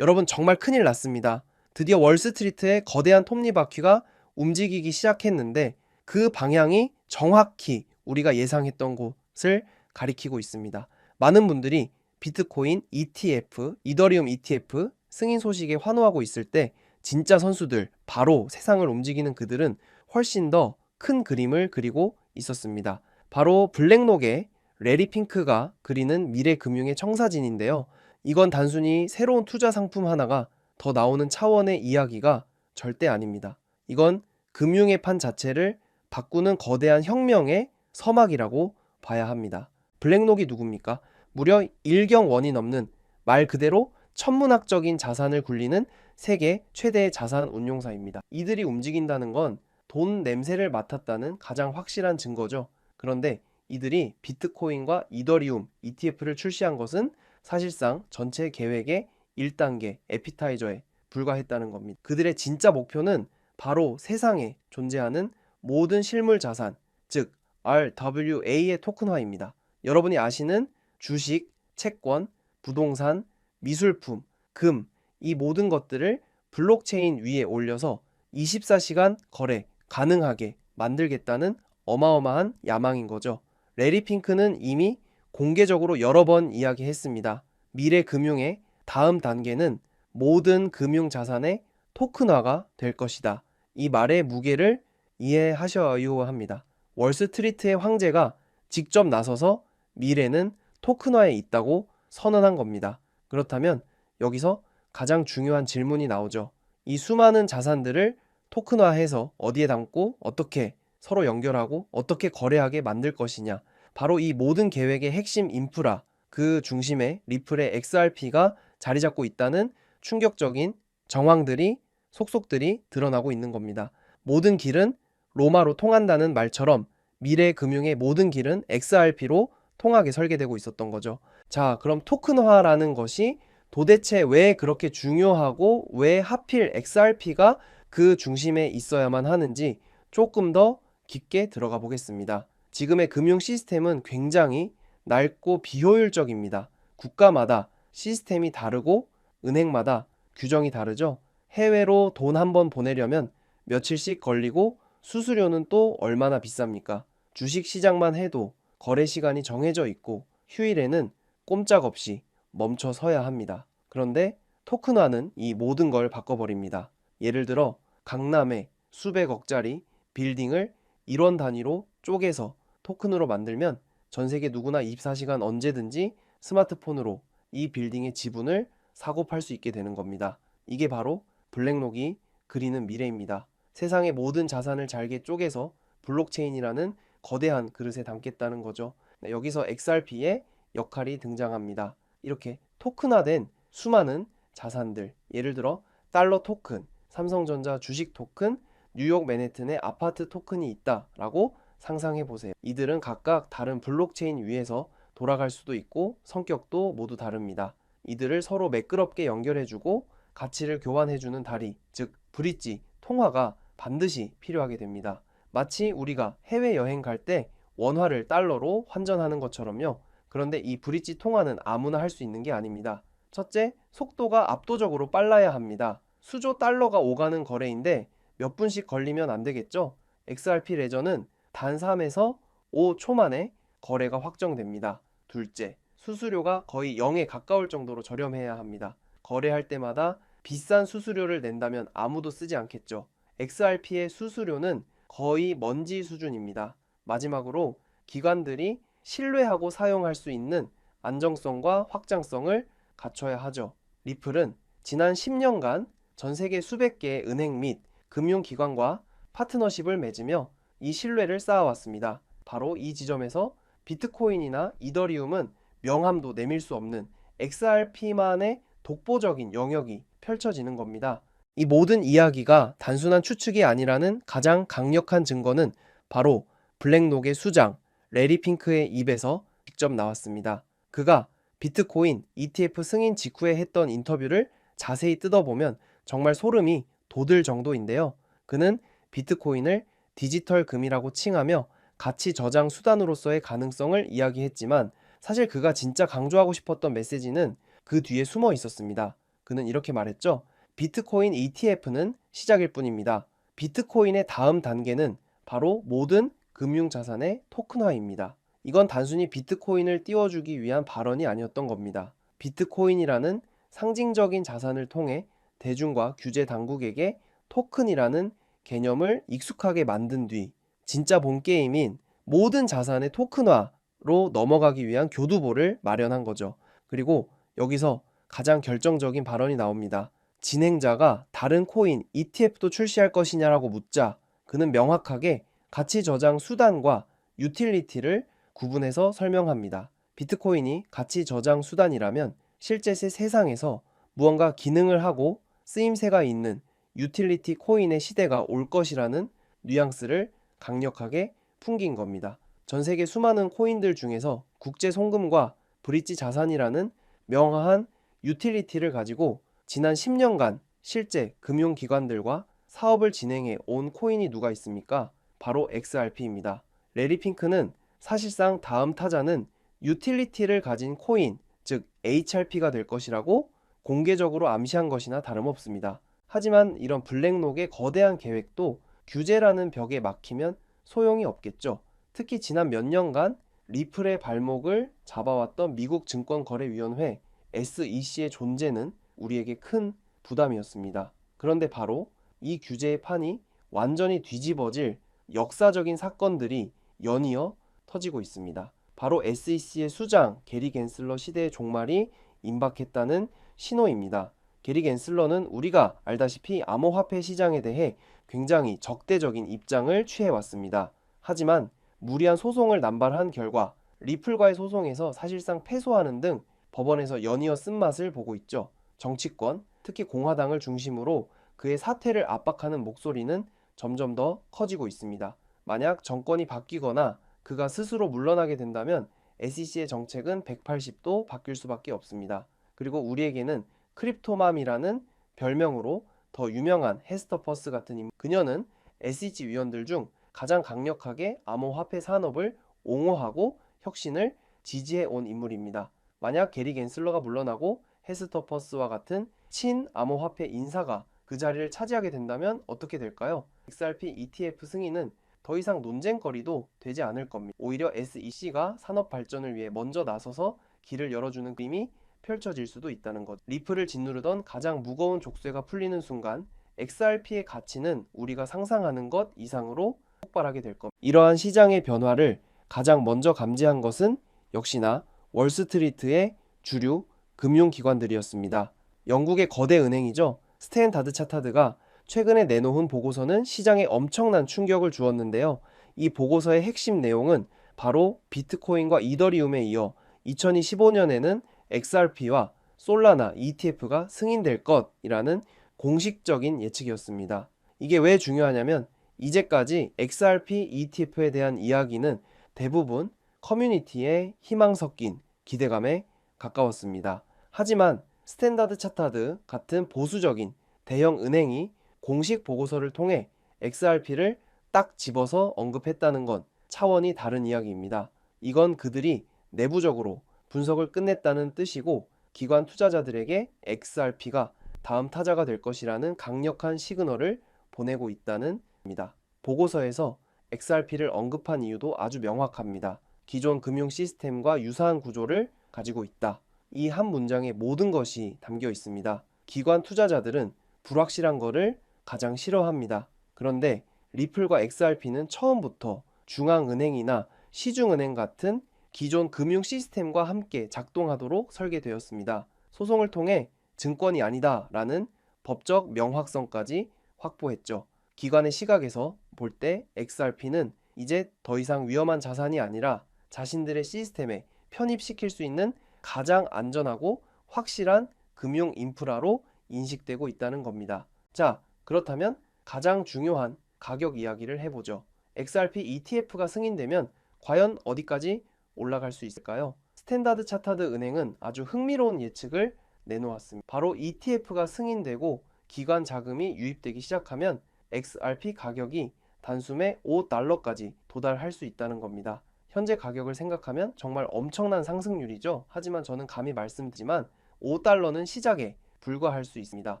여러분 정말 큰일 났습니다. 드디어 월스트리트의 거대한 톱니바퀴가 움직이기 시작했는데 그 방향이 정확히 우리가 예상했던 곳을 가리키고 있습니다. 많은 분들이 비트코인 ETF, 이더리움 ETF 승인 소식에 환호하고 있을 때 진짜 선수들, 바로 세상을 움직이는 그들은 훨씬 더 큰 그림을 그리고 있었습니다. 바로 블랙록의 레리 핑크가 그리는 미래 금융의 청사진인데요. 이건 단순히 새로운 투자 상품 하나가 더 나오는 차원의 이야기가 절대 아닙니다. 이건 금융의 판 자체를 바꾸는 거대한 혁명의 서막이라고 봐야 합니다. 블랙록이 누굽니까? 무려 1경원이 넘는 말 그대로 천문학적인 자산을 굴리는 세계 최대의 자산 운용사입니다. 이들이 움직인다는 건 돈 냄새를 맡았다는 가장 확실한 증거죠. 그런데 이들이 비트코인과 이더리움 ETF를 출시한 것은 사실상 전체 계획의 1단계 에피타이저에 불과했다는 겁니다. 그들의 진짜 목표는 바로 세상에 존재하는 모든 실물 자산, 즉 RWA의 토큰화입니다. 여러분이 아시는 주식, 채권, 부동산, 미술품, 금, 이 모든 것들을 블록체인 위에 올려서 24시간 거래 가능하게 만들겠다는 어마어마한 야망인 거죠. 레리 핑크는 이미 공개적으로 여러 번 이야기했습니다. 미래 금융의 다음 단계는 모든 금융 자산의 토큰화가 될 것이다. 이 말의 무게를 이해하셔야 합니다. 월스트리트의 황제가 직접 나서서 미래는 토큰화에 있다고 선언한 겁니다. 그렇다면 여기서 가장 중요한 질문이 나오죠. 이 수많은 자산들을 토큰화해서 어디에 담고 어떻게 서로 연결하고 어떻게 거래하게 만들 것이냐. 바로 이 모든 계획의 핵심 인프라, 그 중심에 리플의 XRP가 자리 잡고 있다는 충격적인 정황들이 속속들이 드러나고 있는 겁니다. 모든 길은 로마로 통한다는 말처럼 미래 금융의 모든 길은 XRP로 통하게 설계되고 있었던 거죠. 자, 그럼 토큰화라는 것이 도대체 왜 그렇게 중요하고 왜 하필 XRP가 그 중심에 있어야만 하는지 조금 더 깊게 들어가 보겠습니다. 지금의 금융 시스템은 굉장히 낡고 비효율적입니다. 국가마다 시스템이 다르고 은행마다 규정이 다르죠. 해외로 돈 한 번 보내려면 며칠씩 걸리고 수수료는 또 얼마나 비쌉니까? 주식 시장만 해도 거래 시간이 정해져 있고 휴일에는 꼼짝없이 멈춰 서야 합니다. 그런데 토큰화는 이 모든 걸 바꿔버립니다. 예를 들어 강남에 수백억짜리 빌딩을 1원 단위로 쪼개서 토큰으로 만들면 전 세계 누구나 24시간 언제든지 스마트폰으로 이 빌딩의 지분을 사고 팔 수 있게 되는 겁니다. 이게 바로 블랙록이 그리는 미래입니다. 세상의 모든 자산을 잘게 쪼개서 블록체인이라는 거대한 그릇에 담겠다는 거죠. 여기서 XRP의 역할이 등장합니다. 이렇게 토큰화된 수많은 자산들, 예를 들어 달러 토큰, 삼성전자 주식 토큰, 뉴욕 맨해튼의 아파트 토큰이 있다라고 상상해 보세요. 이들은 각각 다른 블록체인 위에서 돌아갈 수도 있고 성격도 모두 다릅니다. 이들을 서로 매끄럽게 연결해주고 가치를 교환해주는 다리, 즉 브릿지, 통화가 반드시 필요하게 됩니다. 마치 우리가 해외여행 갈 때 원화를 달러로 환전하는 것처럼요. 그런데 이 브릿지 통화는 아무나 할 수 있는 게 아닙니다. 첫째, 속도가 압도적으로 빨라야 합니다. 수조 달러가 오가는 거래인데 몇 분씩 걸리면 안 되겠죠? XRP 레저는 단 3에서 5초 만에 거래가 확정됩니다. 둘째, 수수료가 거의 0에 가까울 정도로 저렴해야 합니다. 거래할 때마다 비싼 수수료를 낸다면 아무도 쓰지 않겠죠. XRP의 수수료는 거의 먼지 수준입니다. 마지막으로 기관들이 신뢰하고 사용할 수 있는 안정성과 확장성을 갖춰야 하죠. 리플은 지난 10년간 전 세계 수백 개의 은행 및 금융기관과 파트너십을 맺으며 이 신뢰를 쌓아왔습니다. 바로 이 지점에서 비트코인이나 이더리움은 명함도 내밀 수 없는 XRP만의 독보적인 영역이 펼쳐지는 겁니다. 이 모든 이야기가 단순한 추측이 아니라는 가장 강력한 증거는 바로 블랙록의 수장 레리 핑크의 입에서 직접 나왔습니다. 그가 비트코인 ETF 승인 직후에 했던 인터뷰를 자세히 뜯어보면 정말 소름이 돋을 정도인데요. 그는 비트코인을 디지털 금이라고 칭하며 가치 저장 수단으로서의 가능성을 이야기했지만 사실 그가 진짜 강조하고 싶었던 메시지는 그 뒤에 숨어 있었습니다. 그는 이렇게 말했죠. 비트코인 ETF는 시작일 뿐입니다. 비트코인의 다음 단계는 바로 모든 금융자산의 토큰화입니다. 이건 단순히 비트코인을 띄워주기 위한 발언이 아니었던 겁니다. 비트코인이라는 상징적인 자산을 통해 대중과 규제 당국에게 토큰이라는 개념을 익숙하게 만든 뒤 진짜 본 게임인 모든 자산의 토큰화로 넘어가기 위한 교두보를 마련한 거죠. 그리고 여기서 가장 결정적인 발언이 나옵니다. 진행자가 다른 코인, ETF도 출시할 것이냐라고 묻자 그는 명확하게 가치 저장 수단과 유틸리티를 구분해서 설명합니다. 비트코인이 가치 저장 수단이라면 실제 세상에서 무언가 기능을 하고 쓰임새가 있는 유틸리티 코인의 시대가 올 것이라는 뉘앙스를 강력하게 풍긴 겁니다. 전 세계 수많은 코인들 중에서 국제 송금과 브릿지 자산이라는 명확한 유틸리티를 가지고 지난 10년간 실제 금융기관들과 사업을 진행해 온 코인이 누가 있습니까? 바로 XRP입니다. 레리 핑크는 사실상 다음 타자는 유틸리티를 가진 코인, 즉 HRP가 될 것이라고 공개적으로 암시한 것이나 다름없습니다. 하지만 이런 블랙록의 거대한 계획도 규제라는 벽에 막히면 소용이 없겠죠. 특히 지난 몇 년간 리플의 발목을 잡아왔던 미국 증권거래위원회 SEC의 존재는 우리에게 큰 부담이었습니다. 그런데 바로 이 규제의 판이 완전히 뒤집어질 역사적인 사건들이 연이어 터지고 있습니다. 바로 SEC의 수장 게리 겐슬러 시대의 종말이 임박했다는 신호입니다. 게리 겐슬러는 우리가 알다시피 암호화폐 시장에 대해 굉장히 적대적인 입장을 취해왔습니다. 하지만 무리한 소송을 남발한 결과 리플과의 소송에서 사실상 패소하는 등 법원에서 연이어 쓴맛을 보고 있죠. 정치권, 특히 공화당을 중심으로 그의 사퇴를 압박하는 목소리는 점점 더 커지고 있습니다. 만약 정권이 바뀌거나 그가 스스로 물러나게 된다면 SEC의 정책은 180도 바뀔 수밖에 없습니다. 그리고 우리에게는 크립토맘이라는 별명으로 더 유명한 헤스터 퍼스 같은 인물, 그녀는 SEC 위원들 중 가장 강력하게 암호화폐 산업을 옹호하고 혁신을 지지해 온 인물입니다. 만약 게리 겐슬러가 물러나고 헤스터 퍼스와 같은 친암호화폐 인사가 그 자리를 차지하게 된다면 어떻게 될까요? XRP ETF 승인은 더 이상 논쟁거리도 되지 않을 겁니다. 오히려 SEC가 산업 발전을 위해 먼저 나서서 길을 열어주는 그림이 펼쳐질 수도 있다는 것. 리플을 짓누르던 가장 무거운 족쇄가 풀리는 순간 XRP의 가치는 우리가 상상하는 것 이상으로 폭발하게 될 겁니다. 이러한 시장의 변화를 가장 먼저 감지한 것은 역시나 월스트리트의 주류 금융기관들이었습니다. 영국의 거대 은행이죠. 스탠다드 차타드가 최근에 내놓은 보고서는 시장에 엄청난 충격을 주었는데요. 이 보고서의 핵심 내용은 바로 비트코인과 이더리움에 이어 2025년에는 XRP와 솔라나 ETF가 승인될 것이라는 공식적인 예측이었습니다. 이게 왜 중요하냐면 이제까지 XRP ETF에 대한 이야기는 대부분 커뮤니티의 희망 섞인 기대감에 가까웠습니다. 하지만 스탠다드 차타드 같은 보수적인 대형 은행이 공식 보고서를 통해 XRP를 딱 집어서 언급했다는 건 차원이 다른 이야기입니다. 이건 그들이 내부적으로 분석을 끝냈다는 뜻이고 기관 투자자들에게 XRP가 다음 타자가 될 것이라는 강력한 시그널을 보내고 있다는 겁니다. 보고서에서 XRP를 언급한 이유도 아주 명확합니다. 기존 금융 시스템과 유사한 구조를 가지고 있다. 이 한 문장에 모든 것이 담겨 있습니다. 기관 투자자들은 불확실한 것을 가장 싫어합니다. 그런데 리플과 XRP는 처음부터 중앙은행이나 시중은행 같은 기존 금융 시스템과 함께 작동하도록 설계되었습니다. 소송을 통해 증권이 아니다라는 법적 명확성까지 확보했죠. 기관의 시각에서 볼 때 XRP는 이제 더 이상 위험한 자산이 아니라 자신들의 시스템에 편입시킬 수 있는 가장 안전하고 확실한 금융 인프라로 인식되고 있다는 겁니다. 자, 그렇다면 가장 중요한 가격 이야기를 해보죠. XRP ETF가 승인되면 과연 어디까지 올라갈 수 있을까요? 스탠다드 차타드 은행은 아주 흥미로운 예측을 내놓았습니다. 바로 ETF가 승인되고 기관 자금이 유입되기 시작하면 XRP 가격이 단숨에 $5까지 도달할 수 있다는 겁니다. 현재 가격을 생각하면 정말 엄청난 상승률이죠. 하지만 저는 감히 말씀드리지만 $5는 시작에 불과할 수 있습니다.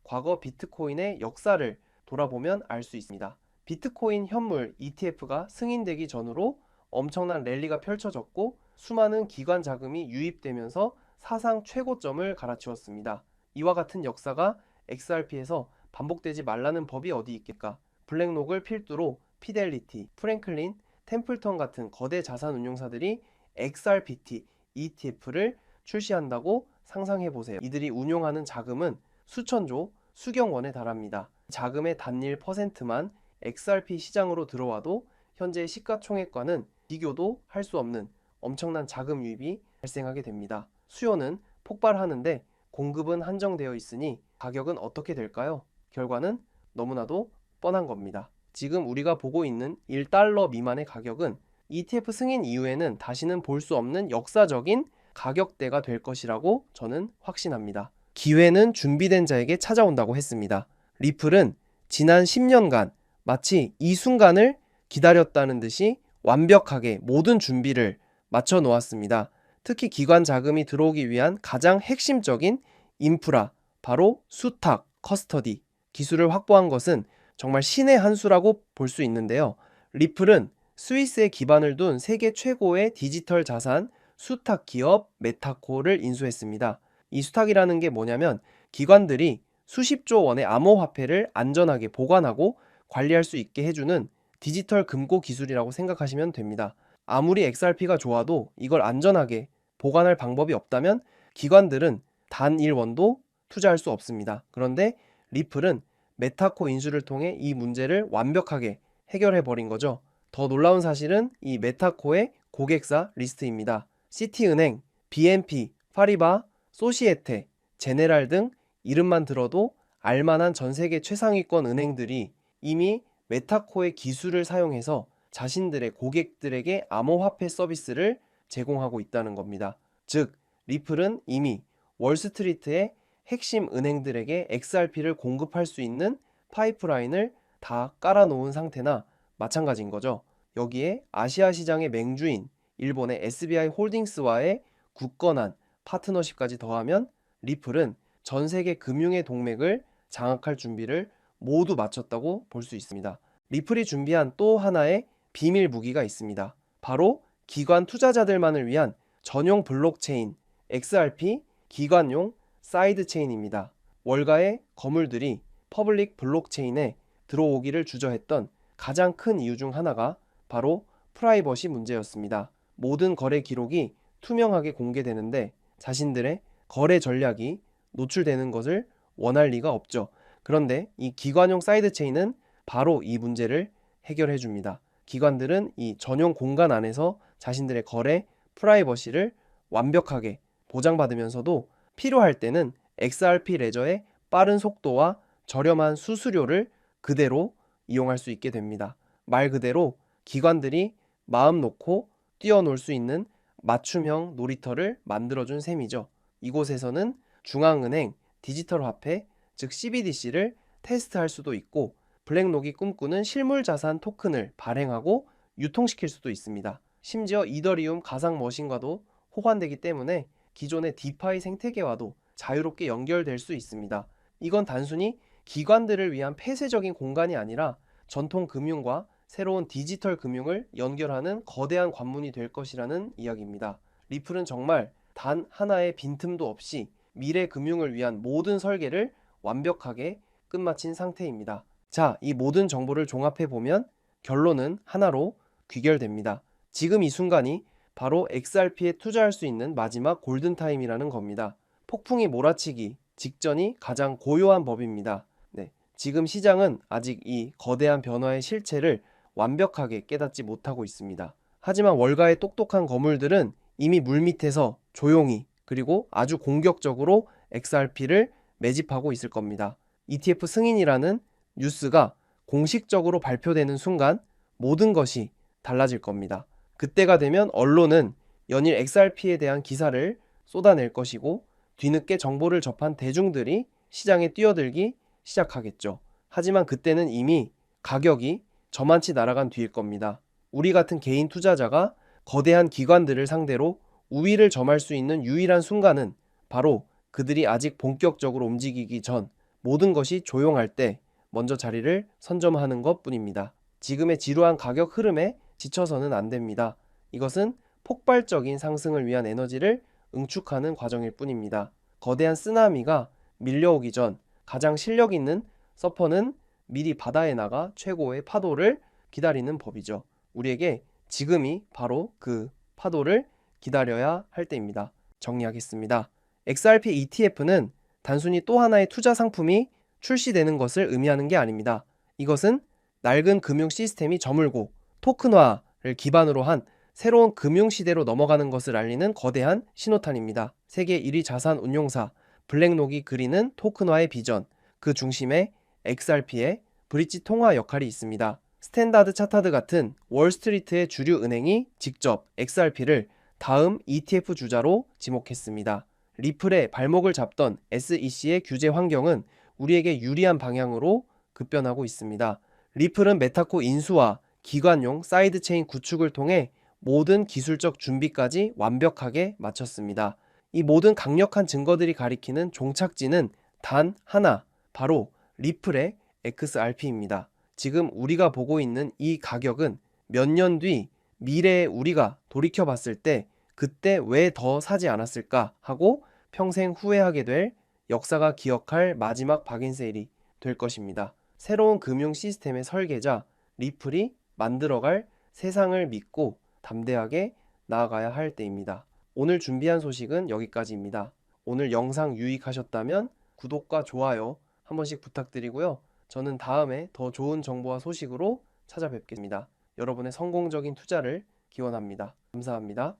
과거 비트코인의 역사를 돌아보면 알 수 있습니다. 비트코인 현물 ETF가 승인되기 전으로 엄청난 랠리가 펼쳐졌고 수많은 기관 자금이 유입되면서 사상 최고점을 갈아치웠습니다. 이와 같은 역사가 XRP에서 반복되지 말라는 법이 어디 있겠까? 블랙록을 필두로 피델리티, 프랭클린, 템플턴 같은 거대 자산 운용사들이 XRPT ETF를 출시한다고 상상해보세요. 이들이 운용하는 자금은 수천조, 수경 원에 달합니다. 자금의 단일 퍼센트만 XRP 시장으로 들어와도 현재 시가총액과는 비교도 할 수 없는 엄청난 자금 유입이 발생하게 됩니다. 수요는 폭발하는데 공급은 한정되어 있으니 가격은 어떻게 될까요? 결과는 너무나도 뻔한 겁니다. 지금 우리가 보고 있는 1달러 미만의 가격은 ETF 승인 이후에는 다시는 볼 수 없는 역사적인 가격대가 될 것이라고 저는 확신합니다. 기회는 준비된 자에게 찾아온다고 했습니다. 리플은 지난 10년간 마치 이 순간을 기다렸다는 듯이 완벽하게 모든 준비를 마쳐 놓았습니다. 특히 기관 자금이 들어오기 위한 가장 핵심적인 인프라, 바로 수탁, 커스터디 기술을 확보한 것은 정말 신의 한 수라고 볼 수 있는데요. 리플은 스위스에 기반을 둔 세계 최고의 디지털 자산 수탁 기업 메타코를 인수했습니다. 이 수탁이라는 게 뭐냐면 기관들이 수십조 원의 암호화폐를 안전하게 보관하고 관리할 수 있게 해주는 디지털 금고 기술이라고 생각하시면 됩니다. 아무리 XRP가 좋아도 이걸 안전하게 보관할 방법이 없다면 기관들은 단 1원도 투자할 수 없습니다. 그런데 리플은 메타코 인수를 통해 이 문제를 완벽하게 해결해 버린 거죠. 더 놀라운 사실은 이 메타코의 고객사 리스트입니다. 시티은행, BNP, 파리바, 소시에테, 제네랄 등 이름만 들어도 알만한 전 세계 최상위권 은행들이 이미 메타코의 기술을 사용해서 자신들의 고객들에게 암호화폐 서비스를 제공하고 있다는 겁니다. 즉, 리플은 이미 월스트리트의 핵심 은행들에게 XRP를 공급할 수 있는 파이프라인을 다 깔아놓은 상태나 마찬가지인 거죠. 여기에 아시아 시장의 맹주인 일본의 SBI 홀딩스와의 굳건한 파트너십까지 더하면 리플은 전 세계 금융의 동맥을 장악할 준비를 모두 마쳤다고 볼 수 있습니다. 리플이 준비한 또 하나의 비밀 무기가 있습니다. 바로 기관 투자자들만을 위한 전용 블록체인 XRP 기관용 사이드 체인입니다. 월가의 거물들이 퍼블릭 블록체인에 들어오기를 주저했던 가장 큰 이유 중 하나가 바로 프라이버시 문제였습니다. 모든 거래 기록이 투명하게 공개되는데 자신들의 거래 전략이 노출되는 것을 원할 리가 없죠. 그런데 이 기관용 사이드 체인은 바로 이 문제를 해결해 줍니다. 기관들은 이 전용 공간 안에서 자신들의 거래 프라이버시를 완벽하게 보장받으면서도 필요할 때는 XRP 레저의 빠른 속도와 저렴한 수수료를 그대로 이용할 수 있게 됩니다. 말 그대로 기관들이 마음 놓고 뛰어놀 수 있는 맞춤형 놀이터를 만들어준 셈이죠. 이곳에서는 중앙은행 디지털 화폐, 즉 CBDC를 테스트할 수도 있고 블랙록이 꿈꾸는 실물자산 토큰을 발행하고 유통시킬 수도 있습니다. 심지어 이더리움 가상 머신과도 호환되기 때문에 기존의 디파이 생태계와도 자유롭게 연결될 수 있습니다. 이건 단순히 기관들을 위한 폐쇄적인 공간이 아니라 전통 금융과 새로운 디지털 금융을 연결하는 거대한 관문이 될 것이라는 이야기입니다. 리플은 정말 단 하나의 빈틈도 없이 미래 금융을 위한 모든 설계를 완벽하게 끝마친 상태입니다. 자, 이 모든 정보를 종합해 보면 결론은 하나로 귀결됩니다. 지금 이 순간이 바로 XRP에 투자할 수 있는 마지막 골든타임이라는 겁니다. 폭풍이 몰아치기 직전이 가장 고요한 법입니다. 네, 지금 시장은 아직 이 거대한 변화의 실체를 완벽하게 깨닫지 못하고 있습니다. 하지만 월가의 똑똑한 거물들은 이미 물밑에서 조용히 그리고 아주 공격적으로 XRP를 매집하고 있을 겁니다. ETF 승인이라는 뉴스가 공식적으로 발표되는 순간 모든 것이 달라질 겁니다. 그때가 되면 언론은 연일 XRP에 대한 기사를 쏟아낼 것이고 뒤늦게 정보를 접한 대중들이 시장에 뛰어들기 시작하겠죠. 하지만 그때는 이미 가격이 저만치 날아간 뒤일 겁니다. 우리 같은 개인 투자자가 거대한 기관들을 상대로 우위를 점할 수 있는 유일한 순간은 바로 그들이 아직 본격적으로 움직이기 전 모든 것이 조용할 때 먼저 자리를 선점하는 것 뿐입니다. 지금의 지루한 가격 흐름에 지쳐서는 안 됩니다. 이것은 폭발적인 상승을 위한 에너지를 응축하는 과정일 뿐입니다. 거대한 쓰나미가 밀려오기 전 가장 실력 있는 서퍼는 미리 바다에 나가 최고의 파도를 기다리는 법이죠. 우리에게 지금이 바로 그 파도를 기다려야 할 때입니다. 정리하겠습니다. XRP ETF는 단순히 또 하나의 투자 상품이 출시되는 것을 의미하는 게 아닙니다. 이것은 낡은 금융 시스템이 저물고 토큰화를 기반으로 한 새로운 금융 시대로 넘어가는 것을 알리는 거대한 신호탄입니다. 세계 1위 자산 운용사 블랙록이 그리는 토큰화의 비전, 그 중심에 XRP의 브릿지 통화 역할이 있습니다. 스탠다드 차타드 같은 월스트리트의 주류 은행이 직접 XRP를 다음 ETF 주자로 지목했습니다. 리플의 발목을 잡던 SEC의 규제 환경은 우리에게 유리한 방향으로 급변하고 있습니다. 리플은 메타코 인수와 기관용 사이드체인 구축을 통해 모든 기술적 준비까지 완벽하게 마쳤습니다. 이 모든 강력한 증거들이 가리키는 종착지는 단 하나, 바로 리플의 XRP입니다. 지금 우리가 보고 있는 이 가격은 몇 년 뒤 미래의 우리가 돌이켜 봤을 때 그때 왜 더 사지 않았을까 하고 평생 후회하게 될, 역사가 기억할 마지막 박인세일이 될 것입니다. 새로운 금융 시스템의 설계자 리플이 만들어갈 세상을 믿고 담대하게 나아가야 할 때입니다. 오늘 준비한 소식은 여기까지입니다. 오늘 영상 유익하셨다면 구독과 좋아요 한 번씩 부탁드리고요. 저는 다음에 더 좋은 정보와 소식으로 찾아뵙겠습니다. 여러분의 성공적인 투자를 기원합니다. 감사합니다.